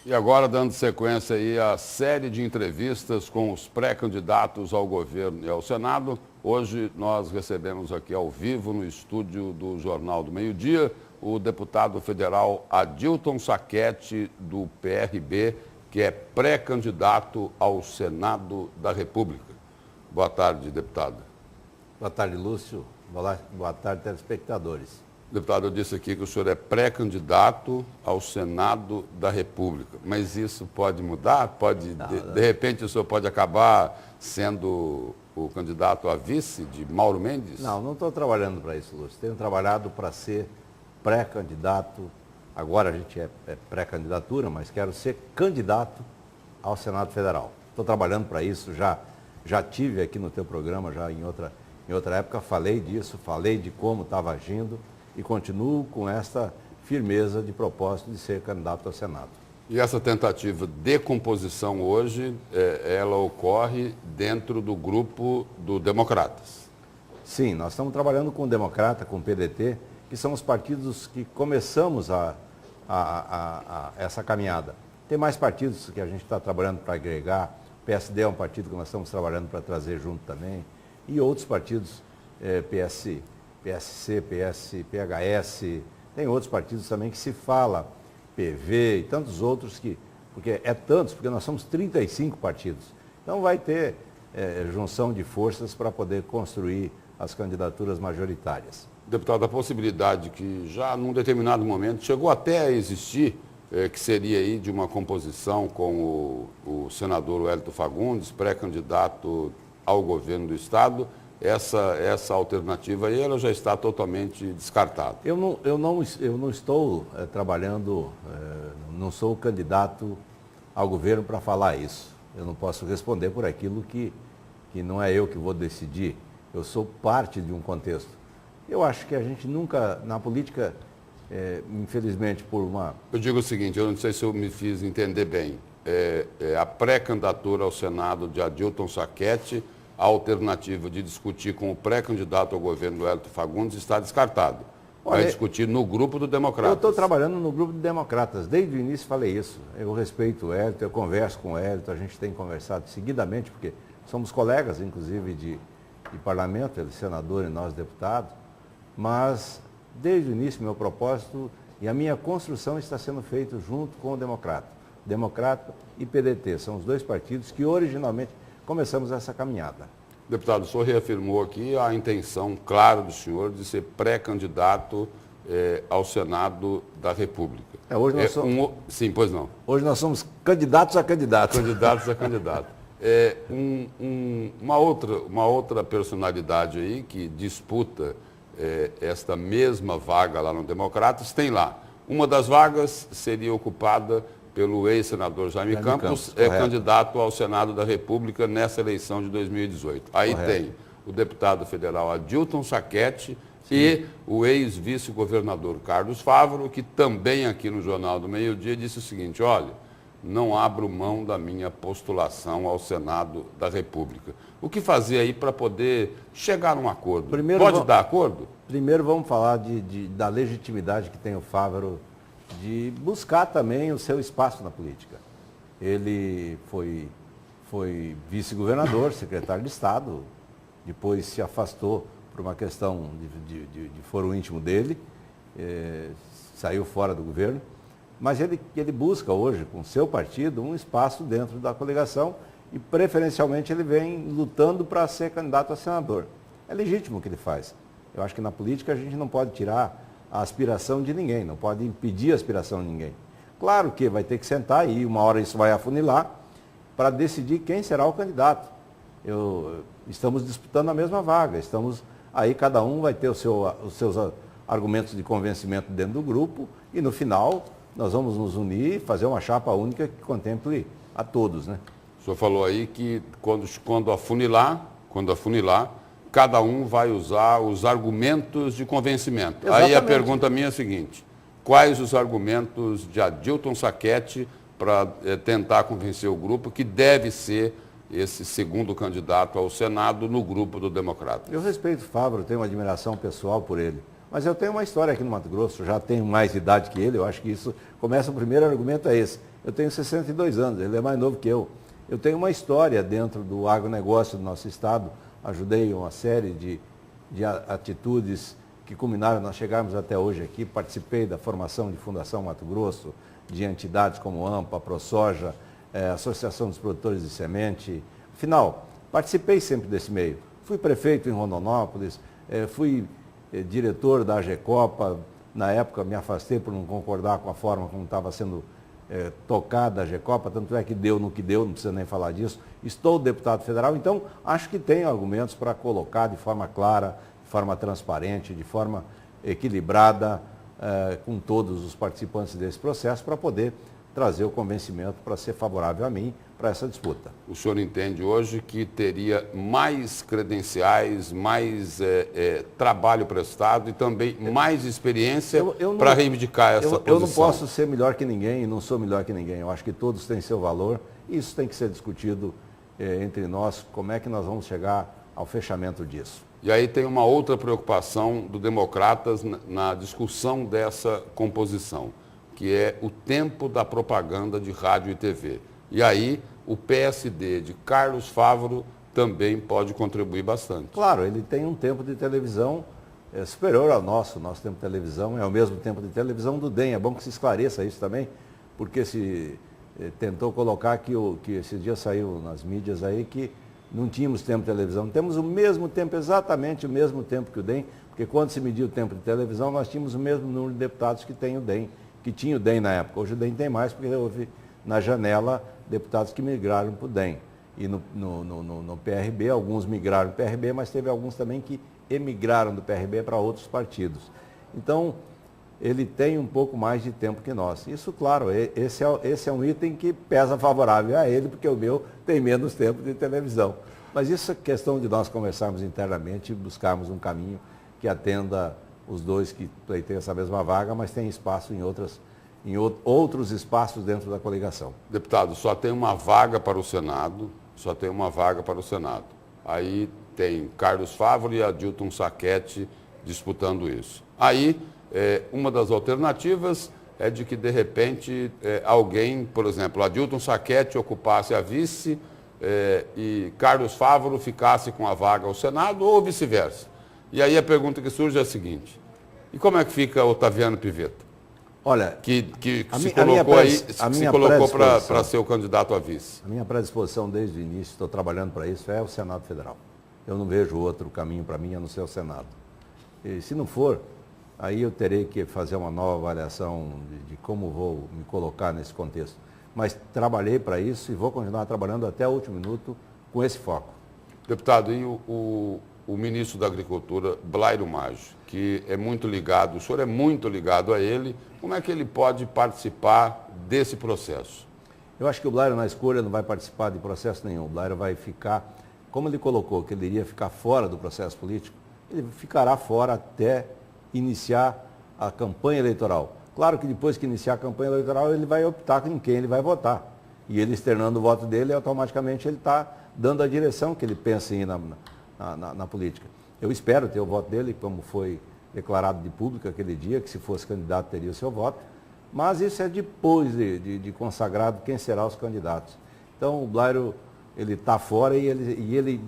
E agora, dando sequência aí à série de entrevistas com os pré-candidatos ao governo e ao Senado, hoje nós recebemos aqui ao vivo no estúdio do Jornal do Meio-Dia o deputado federal Adilton Sacchetti, do PRB, que é pré-candidato ao Senado da República. Boa tarde, deputado. Boa tarde, Lúcio. Boa tarde, telespectadores. Deputado, eu disse aqui que o senhor é pré-candidato ao Senado da República, mas isso pode mudar? De repente o senhor pode acabar sendo o candidato a vice de Mauro Mendes? Não estou trabalhando para isso, Lúcio. Tenho trabalhado para ser pré-candidato. Agora a gente é pré-candidatura, mas quero ser candidato ao Senado Federal. Estou trabalhando para isso, já tive aqui no teu programa, já em outra época, falei disso, falei de como estava agindo e continuo com esta firmeza de propósito de ser candidato ao Senado. E essa tentativa de composição hoje, ela ocorre dentro do grupo do Democratas? Sim, nós estamos trabalhando com o Democrata, com o PDT, que são os partidos que começamos essa caminhada. Tem mais partidos que a gente está trabalhando para agregar, o PSD é um partido que nós estamos trabalhando para trazer junto também, e outros partidos, PSC, PHS, tem outros partidos também que se fala, PV e tantos outros porque nós somos 35 partidos. Então vai ter junção de forças para poder construir as candidaturas majoritárias. Deputado, a possibilidade que já num determinado momento chegou até a existir, que seria aí de uma composição com o senador Wellington Fagundes, pré-candidato ao governo do Estado, essa alternativa aí ela já está totalmente descartada. Eu não estou trabalhando, não sou candidato ao governo para falar isso. Eu não posso responder por aquilo que não é eu que vou decidir. Eu sou parte de um contexto. Eu acho que a gente nunca, na política, infelizmente por uma... Eu digo o seguinte, eu não sei se eu me fiz entender bem. A pré-candidatura ao Senado de Adilton Sacchetti, a alternativa de discutir com o pré-candidato ao governo do Wellington Fagundes está descartado. Vai discutir no grupo do Democratas. Eu estou trabalhando no grupo de Democratas. Desde o início falei isso. Eu respeito o Wellington, eu converso com o Wellington, a gente tem conversado seguidamente, porque somos colegas, inclusive, de parlamento, ele é senador e nós deputados. Mas, desde o início, meu propósito e a minha construção está sendo feito junto com o Democrata. Democrata e PDT são os dois partidos que originalmente começamos essa caminhada. Deputado, o senhor reafirmou aqui a intenção clara do senhor de ser pré-candidato ao Senado da República. Hoje nós somos... Sim, pois não. Hoje nós somos candidatos a candidatos. Candidatos a candidato. Uma outra personalidade aí que disputa esta mesma vaga lá no Democratas, tem lá. Uma das vagas seria ocupada pelo ex-senador Jaime Campos, candidato ao Senado da República nessa eleição de 2018. Aí tem o deputado federal Adilton Sacchetti e o ex-vice-governador Carlos Fávaro, que também aqui no Jornal do Meio-Dia disse o seguinte, olha, não abro mão da minha postulação ao Senado da República. O que fazer aí para poder chegar a um acordo? Pode dar acordo? Primeiro vamos falar da legitimidade que tem o Fávaro de buscar também o seu espaço na política. Ele foi vice-governador, secretário de Estado, depois se afastou por uma questão de foro íntimo dele, saiu fora do governo, mas ele busca hoje, com o seu partido, um espaço dentro da coligação e, preferencialmente, ele vem lutando para ser candidato a senador. É legítimo o que ele faz. Eu acho que na política a gente não pode tirar a aspiração de ninguém, não pode impedir a aspiração de ninguém. Claro que vai ter que sentar e uma hora isso vai afunilar para decidir quem será o candidato. Estamos disputando a mesma vaga, aí cada um vai ter os seus argumentos de convencimento dentro do grupo e no final nós vamos nos unir e fazer uma chapa única que contemple a todos, né? O senhor falou aí que quando afunilar, cada um vai usar os argumentos de convencimento. Exatamente. Aí a pergunta minha é a seguinte, quais os argumentos de Adilton Sacchetti para tentar convencer o grupo que deve ser esse segundo candidato ao Senado no grupo do Democrata? Eu respeito o Fávaro, tenho uma admiração pessoal por ele. Mas eu tenho uma história aqui no Mato Grosso, já tenho mais idade que ele, eu acho que isso começa, o primeiro argumento é esse. Eu tenho 62 anos, ele é mais novo que eu. Eu tenho uma história dentro do agronegócio do nosso estado, ajudei uma série de atitudes que culminaram, nós chegarmos até hoje aqui, participei da formação de Fundação Mato Grosso, de entidades como AMPA, ProSoja, Associação dos Produtores de Semente. Afinal, participei sempre desse meio. Fui prefeito em Rondonópolis, fui diretor da AGECOPA, na época me afastei por não concordar com a forma como estava sendo tocada a AGECOPA, tanto é que deu no que deu, não precisa nem falar disso. Estou deputado federal, então acho que tenho argumentos para colocar de forma clara, de forma transparente, de forma equilibrada, com todos os participantes desse processo, para poder trazer o convencimento para ser favorável a mim para essa disputa. O senhor entende hoje que teria mais credenciais, mais trabalho prestado e também mais experiência para reivindicar essa posição? Eu não posso ser melhor que ninguém e não sou melhor que ninguém. Eu acho que todos têm seu valor e isso tem que ser discutido entre nós, como é que nós vamos chegar ao fechamento disso. E aí tem uma outra preocupação do Democratas na discussão dessa composição, que é o tempo da propaganda de rádio e TV. E aí o PSD de Carlos Fávaro também pode contribuir bastante. Claro, ele tem um tempo de televisão superior ao nosso. Nosso tempo de televisão é o mesmo tempo de televisão do DEM. É bom que se esclareça isso também, porque se tentou colocar que esse dia saiu nas mídias aí que não tínhamos tempo de televisão. Temos o mesmo tempo, exatamente o mesmo tempo que o DEM, porque quando se mediu o tempo de televisão, nós tínhamos o mesmo número de deputados que tem o DEM, que tinha o DEM na época. Hoje o DEM tem mais, porque houve na janela deputados que migraram para o DEM. E no PRB, alguns migraram para o PRB, mas teve alguns também que emigraram do PRB para outros partidos. Então, ele tem um pouco mais de tempo que nós. Isso, claro, esse é um item que pesa favorável a ele, porque o meu tem menos tempo de televisão. Mas isso é questão de nós conversarmos internamente e buscarmos um caminho que atenda os dois que pleiteiam essa mesma vaga, mas tem espaço em outros espaços dentro da coligação. Deputado, só tem uma vaga para o Senado, Aí tem Carlos Fávaro e Adilton Sacchetti disputando isso. Aí, uma das alternativas é de que, de repente, alguém, por exemplo, Adilton Sacchetti ocupasse a vice e Carlos Fávaro ficasse com a vaga ao Senado ou vice-versa. E aí a pergunta que surge é a seguinte: e como é que fica Otaviano Pivetta? Olha, que se colocou para ser o candidato a vice. A minha predisposição desde o início, estou trabalhando para isso, é o Senado Federal. Eu não vejo outro caminho para mim a não ser o Senado. E se não for, aí eu terei que fazer uma nova avaliação de como vou me colocar nesse contexto. Mas trabalhei para isso e vou continuar trabalhando até o último minuto com esse foco. Deputado, e o ministro da Agricultura, Blairo Maggi, que é muito ligado, o senhor é muito ligado a ele, como é que ele pode participar desse processo? Eu acho que o Blairo na escolha não vai participar de processo nenhum. O Blairo vai ficar, como ele colocou, que ele iria ficar fora do processo político, ele ficará fora até iniciar a campanha eleitoral. Claro que depois que iniciar a campanha eleitoral, ele vai optar em quem ele vai votar. E ele externando o voto dele, automaticamente ele está dando a direção que ele pensa em ir na política. Eu espero ter o voto dele, como foi declarado de público aquele dia, que se fosse candidato teria o seu voto, mas isso é depois de consagrado quem serão os candidatos. Então o Blairo, ele está fora e ele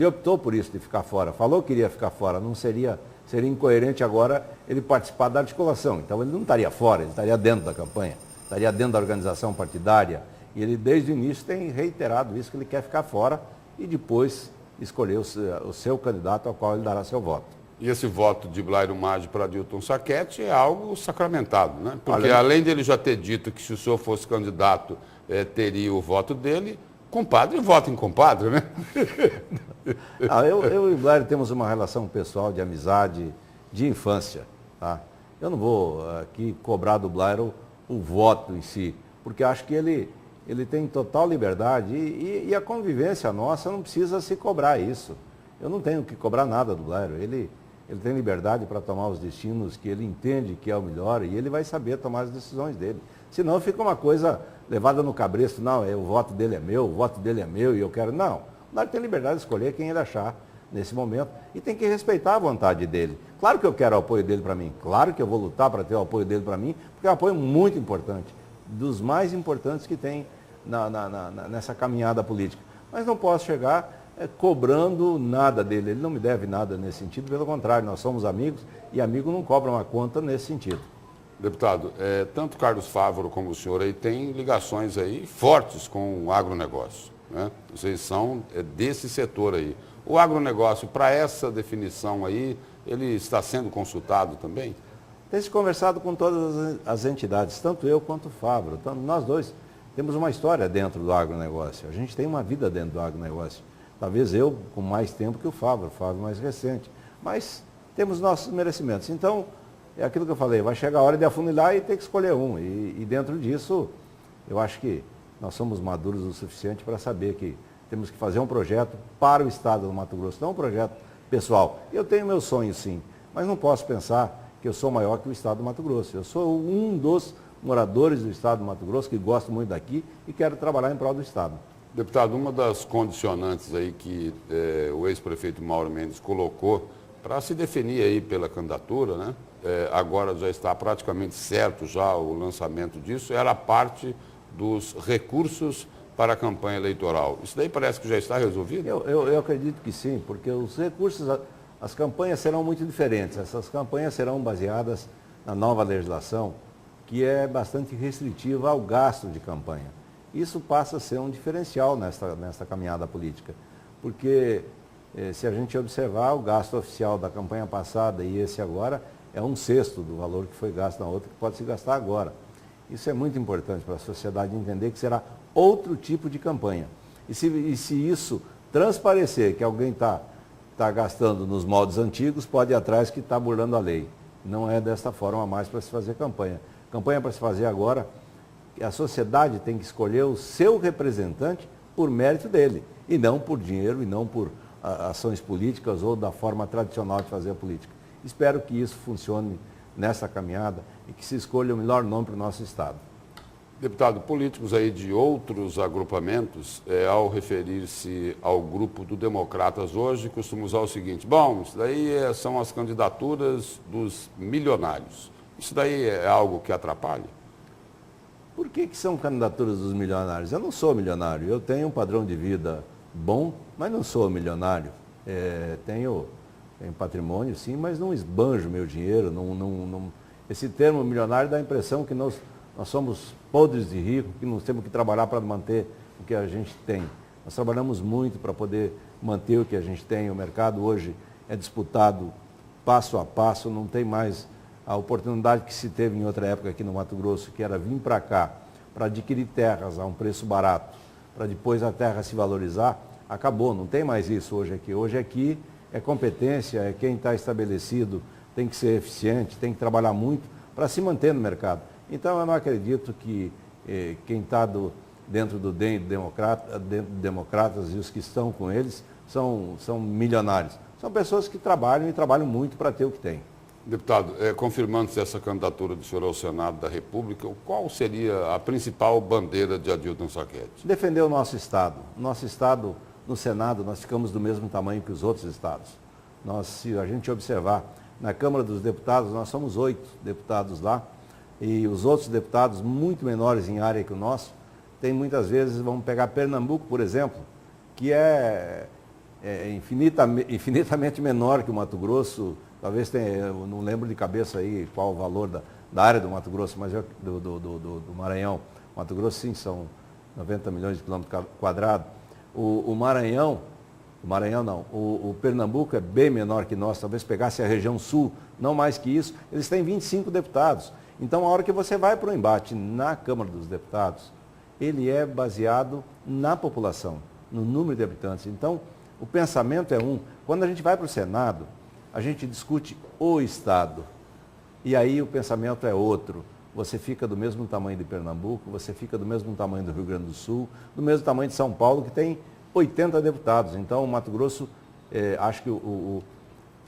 optou por isso, de ficar fora. Falou que iria ficar fora, não seria incoerente agora ele participar da articulação. Então ele não estaria fora, ele estaria dentro da campanha, estaria dentro da organização partidária. E ele desde o início tem reiterado isso, que ele quer ficar fora e depois escolher o seu candidato ao qual ele dará seu voto. E esse voto de Blairo Maggi para Adilton Sacchetti é algo sacramentado, né? Porque além dele já ter dito que se o senhor fosse candidato, teria o voto dele, compadre vota em compadre, né? Eu e o Blairo temos uma relação pessoal de amizade, de infância. Tá? Eu não vou aqui cobrar do Blairo o voto em si, porque acho que ele tem total liberdade e a convivência nossa não precisa se cobrar isso. Eu não tenho que cobrar nada do Blairo. Ele tem liberdade para tomar os destinos que ele entende que é o melhor e ele vai saber tomar as decisões dele. Senão fica uma coisa levada no cabresto, não, o voto dele é meu, o voto dele é meu e eu quero. Não, o Blairo tem liberdade de escolher quem ele achar nesse momento e tem que respeitar a vontade dele. Claro que eu quero o apoio dele para mim, claro que eu vou lutar para ter o apoio dele para mim, porque é um apoio muito importante, dos mais importantes que tem nessa caminhada política. Mas não posso chegar cobrando nada dele, ele não me deve nada nesse sentido, pelo contrário, nós somos amigos e amigo não cobra uma conta nesse sentido. Deputado, tanto Carlos Fávaro como o senhor aí têm ligações aí fortes com o agronegócio, né? Vocês são desse setor aí. O agronegócio, para essa definição aí, ele está sendo consultado também? Tem se conversado com todas as entidades, tanto eu quanto o Fávaro. Nós dois temos uma história dentro do agronegócio, a gente tem uma vida dentro do agronegócio. Talvez eu com mais tempo que o Fávaro mais recente, mas temos nossos merecimentos. Então, é aquilo que eu falei, vai chegar a hora de afunilar e ter que escolher um. E dentro disso, eu acho que nós somos maduros o suficiente para saber que temos que fazer um projeto para o Estado do Mato Grosso, não um projeto pessoal. Eu tenho meus sonhos, sim, mas não posso pensar que eu sou maior que o Estado do Mato Grosso. Eu sou um dos moradores do Estado do Mato Grosso que gosto muito daqui e quero trabalhar em prol do Estado. Deputado, uma das condicionantes aí que o ex-prefeito Mauro Mendes colocou para se definir aí pela candidatura, né? Agora já está praticamente certo já o lançamento disso, era a parte dos recursos para a campanha eleitoral. Isso daí parece que já está resolvido? Eu acredito que sim, porque os recursos, as campanhas serão muito diferentes. Essas campanhas serão baseadas na nova legislação, que é bastante restritiva ao gasto de campanha. Isso passa a ser um diferencial nesta caminhada política, porque se a gente observar o gasto oficial da campanha passada e esse agora, é 1/6 do valor que foi gasto na outra, que pode se gastar agora. Isso é muito importante para a sociedade entender que será outro tipo de campanha. E se isso transparecer que alguém está gastando nos moldes antigos, pode ir atrás que está burlando a lei. Não é desta forma mais para se fazer campanha. Campanha para se fazer agora, a sociedade tem que escolher o seu representante por mérito dele, e não por dinheiro, e não por ações políticas ou da forma tradicional de fazer a política. Espero que isso funcione nessa caminhada e que se escolha o melhor nome para o nosso Estado. Deputado, políticos aí de outros agrupamentos, ao referir-se ao grupo do Democratas hoje, costumam usar o seguinte: bom, isso daí são as candidaturas dos milionários. Isso daí é algo que atrapalha? Por que são candidaturas dos milionários? Eu não sou milionário, eu tenho um padrão de vida bom, mas não sou milionário. Tenho patrimônio, sim, mas não esbanjo meu dinheiro. Esse termo milionário dá a impressão que nós somos podres de rico, que nós temos que trabalhar para manter o que a gente tem. Nós trabalhamos muito para poder manter o que a gente tem. O mercado hoje é disputado passo a passo, não tem mais a oportunidade que se teve em outra época aqui no Mato Grosso, que era vir para cá para adquirir terras a um preço barato, para depois a terra se valorizar. Acabou, não tem mais isso hoje aqui. Hoje aqui é competência, é quem está estabelecido, tem que ser eficiente, tem que trabalhar muito para se manter no mercado. Então eu não acredito que quem está dentro do DEM, Democratas e os que estão com eles são milionários. São pessoas que trabalham e trabalham muito para ter o que tem. Deputado, confirmando-se essa candidatura do senhor ao Senado da República, qual seria a principal bandeira de Adilton Sacchetti? Defender o nosso Estado. Nosso Estado, no Senado, nós ficamos do mesmo tamanho que os outros estados. Se a gente observar, na Câmara dos Deputados, nós somos 8 deputados lá, e os outros deputados, muito menores em área que o nosso, tem muitas vezes, vamos pegar Pernambuco, por exemplo, que é infinitamente menor que o Mato Grosso. Talvez tenha, eu não lembro de cabeça aí qual o valor da área do Mato Grosso, mas do Maranhão. O Mato Grosso, sim, são 90 milhões de quilômetros quadrados. O Pernambuco é bem menor que nós, talvez pegasse a região sul, não mais que isso, eles têm 25 deputados. Então, a hora que você vai para o embate na Câmara dos Deputados, ele é baseado na população, no número de habitantes. Então, o pensamento é um. Quando a gente vai para o Senado, a gente discute o Estado, e aí o pensamento é outro. Você fica do mesmo tamanho de Pernambuco, você fica do mesmo tamanho do Rio Grande do Sul, do mesmo tamanho de São Paulo, que tem 80 deputados. Então, o Mato Grosso, acho que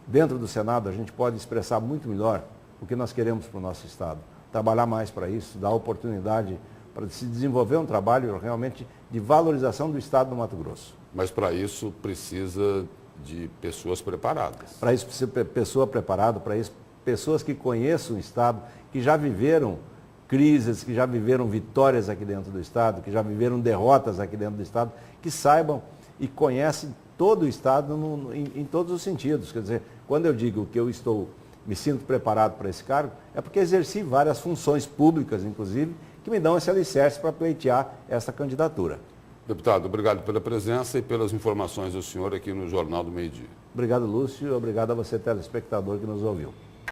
dentro do Senado a gente pode expressar muito melhor o que nós queremos para o nosso Estado. Trabalhar mais para isso, dar oportunidade para se desenvolver um trabalho realmente de valorização do Estado do Mato Grosso. Mas para isso precisa de pessoas preparadas. Para isso precisa de pessoa preparada, para isso pessoas que conheçam o Estado, que já viveram crises, que já viveram vitórias aqui dentro do Estado, que já viveram derrotas aqui dentro do Estado, que saibam e conhecem todo o Estado em todos os sentidos. Quer dizer, quando eu digo que me sinto preparado para esse cargo, é porque exerci várias funções públicas, inclusive, que me dão esse alicerce para pleitear essa candidatura. Deputado, obrigado pela presença e pelas informações do senhor aqui no Jornal do Meio-Dia. Obrigado, Lúcio, e obrigado a você, telespectador, que nos ouviu.